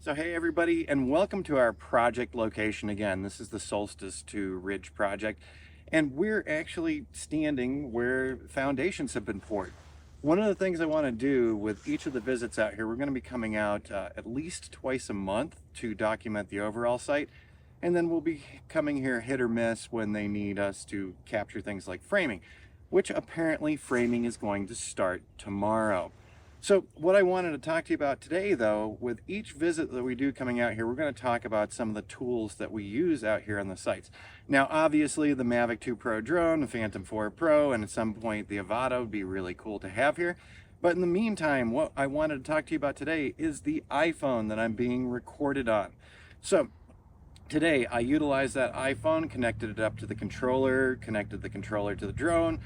So hey everybody, and welcome to our project location again. This is the Solstice to Ridge project, and we're actually standing where foundations have been poured. One of the things I want to do with each of the visits out here, we're going to be coming out at least twice a month to document the overall site, and then we'll be coming here hit or miss when they need us to capture things like framing, which apparently framing is going to start tomorrow. So what I wanted to talk to you about today, though, with each visit that we do coming out here, we're going to talk about some of the tools that we use out here on the sites. Now, obviously, the Mavic 2 Pro drone, the Phantom 4 Pro, and at some point the Avata would be really cool to have here. But in the meantime, what I wanted to talk to you about today is the iPhone that I'm being recorded on. So today, I utilized that iPhone, connected it up to the controller, connected the controller to the drone,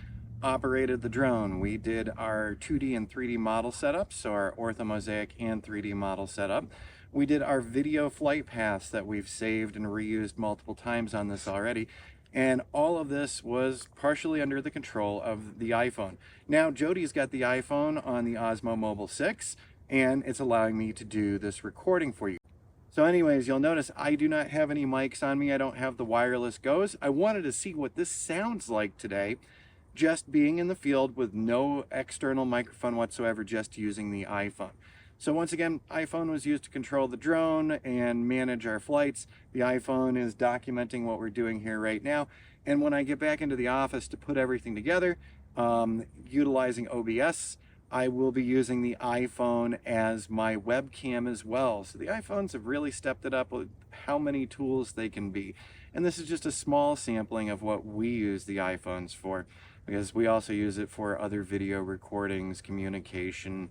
operated the drone. We did our 2D and 3D model setup, so our orthomosaic and 3D model setup. We did our video flight paths that we've saved and reused multiple times on this already. And all of this was partially under the control of the iPhone. Now, Jody's got the iPhone on the Osmo Mobile 6, and it's allowing me to do this recording for you. So anyways, you'll notice I do not have any mics on me. I don't have the wireless goes. I wanted to see what this sounds like today, just being in the field with no external microphone whatsoever, just using the iPhone. So once again, iPhone was used to control the drone and manage our flights. The iPhone is documenting what we're doing here right now. And when I get back into the office to put everything together, utilizing OBS, I will be using the iPhone as my webcam as well. So the iPhones have really stepped it up with how many tools they can be. And this is just a small sampling of what we use the iPhones for, because we also use it for other video recordings, communication,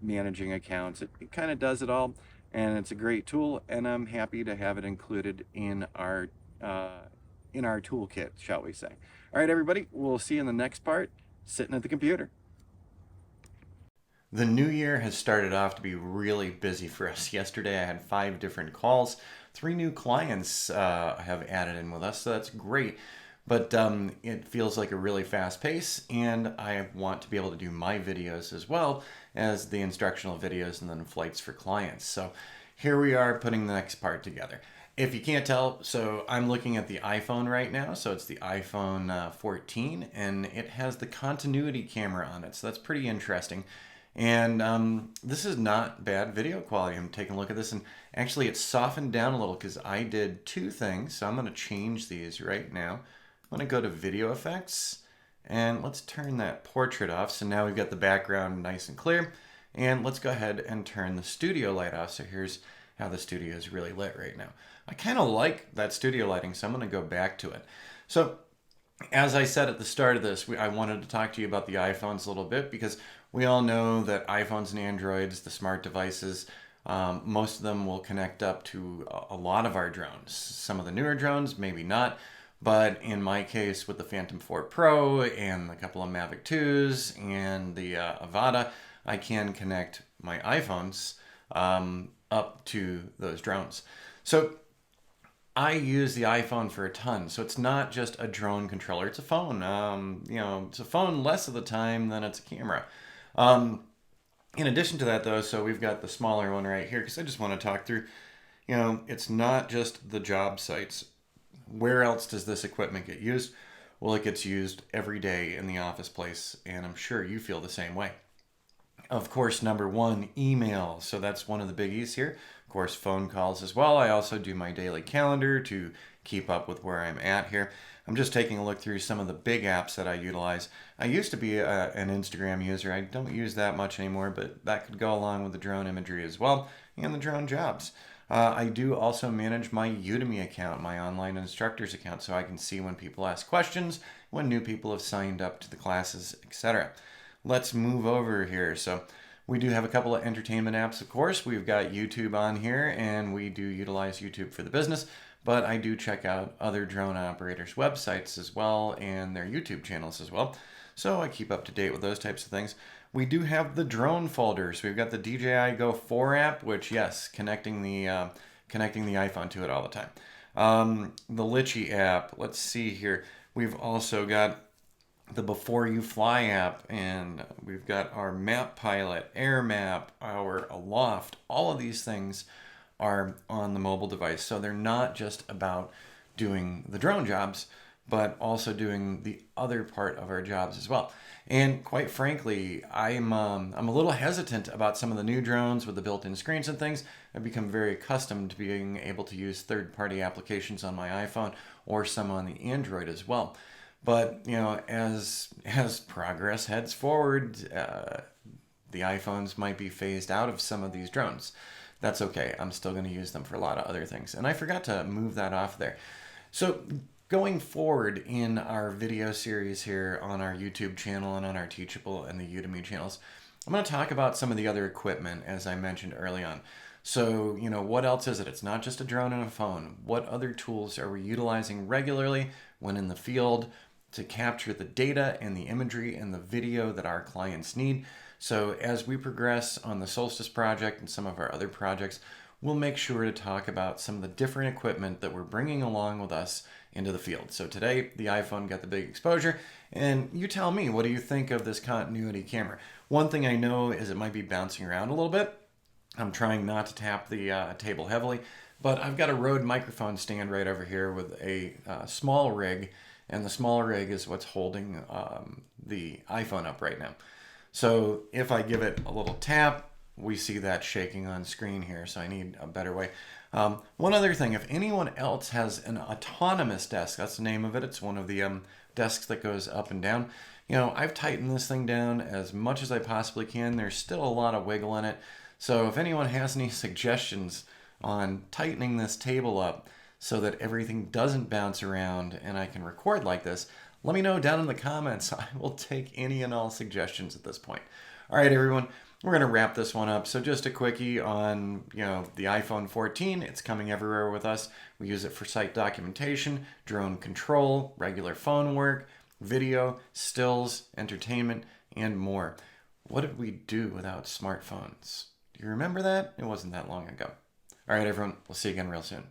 managing accounts. It kind of does it all, and it's a great tool, and I'm happy to have it included in our toolkit, shall we say. All right, everybody, we'll see you in the next part, sitting at the computer. The new year has started off to be really busy for us. Yesterday I had 5 different calls. 3 new clients have added in with us, so that's great. But it feels like a really fast pace, and I want to be able to do my videos as well as the instructional videos and then flights for clients. So here we are putting the next part together. If you can't tell, so I'm looking at the iPhone right now. So it's the iPhone 14, and it has the continuity camera on it. So that's pretty interesting. And this is not bad video quality. I'm taking a look at this, and actually it's softened down a little because I did 2 things. So I'm going to change these right now. I'm going to go to video effects, and let's turn that portrait off. So now we've got the background nice and clear. And let's go ahead and turn the studio light off. So here's how the studio is really lit right now. I kind of like that studio lighting, so I'm going to go back to it. So as I said at the start of this, I wanted to talk to you about the iPhones a little bit, because we all know that iPhones and Androids, the smart devices, most of them will connect up to a lot of our drones. Some of the newer drones, maybe not. But in my case, with the Phantom 4 Pro and a couple of Mavic 2s and the Avata, I can connect my iPhones up to those drones. So I use the iPhone for a ton. So it's not just a drone controller, it's a phone. It's a phone less of the time than it's a camera. In addition to that, though, so we've got the smaller one right here, because I just want to talk through, it's not just the job sites. Where else does this equipment get used? Well, it gets used every day in the office place, and I'm sure you feel the same way. Of course, number 1, email. So that's one of the biggies here. Of course, phone calls as well. I also do my daily calendar to keep up with where I'm at here. I'm just taking a look through some of the big apps that I utilize. I used to be an Instagram user. I don't use that much anymore, but that could go along with the drone imagery as well, and the drone jobs. I do also manage my Udemy account, my online instructor's account, so I can see when people ask questions, when new people have signed up to the classes, etc. Let's move over here. So we do have a couple of entertainment apps, of course. We've got YouTube on here, and we do utilize YouTube for the business, but I do check out other drone operators' websites as well and their YouTube channels as well. So I keep up to date with those types of things. We do have the drone folders. We've got the DJI Go 4 app, which, yes, connecting the iPhone to it all the time. The Litchi app. Let's see here. We've also got the Before You Fly app, and we've got our Map Pilot, Air Map, our Aloft. All of these things are on the mobile device. So they're not just about doing the drone jobs, but also doing the other part of our jobs as well. And quite frankly, I'm a little hesitant about some of the new drones with the built-in screens and things. I've become very accustomed to being able to use third-party applications on my iPhone or some on the Android as well. But you know, as progress heads forward, the iPhones might be phased out of some of these drones. That's okay. I'm still going to use them for a lot of other things. And I forgot to move that off there. So going forward in our video series here on our YouTube channel and on our Teachable and the Udemy channels, I'm going to talk about some of the other equipment as I mentioned early on. So, you know, what else is it? It's not just a drone and a phone. What other tools are we utilizing regularly when in the field to capture the data and the imagery and the video that our clients need? So as we progress on the Solstice project and some of our other projects, we'll make sure to talk about some of the different equipment that we're bringing along with us into the field. So today, the iPhone got the big exposure, and you tell me, what do you think of this continuity camera? One thing I know is it might be bouncing around a little bit. I'm trying not to tap the table heavily, but I've got a Rode microphone stand right over here with a small rig, and the small rig is what's holding the iPhone up right now. So if I give it a little tap, we see that shaking on screen here, so I need a better way. One other thing, if anyone else has an autonomous desk, that's the name of it, it's one of the desks that goes up and down. You know, I've tightened this thing down as much as I possibly can. There's still a lot of wiggle in it. So if anyone has any suggestions on tightening this table up so that everything doesn't bounce around and I can record like this, let me know down in the comments. I will take any and all suggestions at this point. All right, everyone, we're going to wrap this one up. So just a quickie on, you know, the iPhone 14. It's coming everywhere with us. We use it for site documentation, drone control, regular phone work, video, stills, entertainment, and more. What did we do without smartphones? Do you remember that? It wasn't that long ago. All right, everyone, we'll see you again real soon.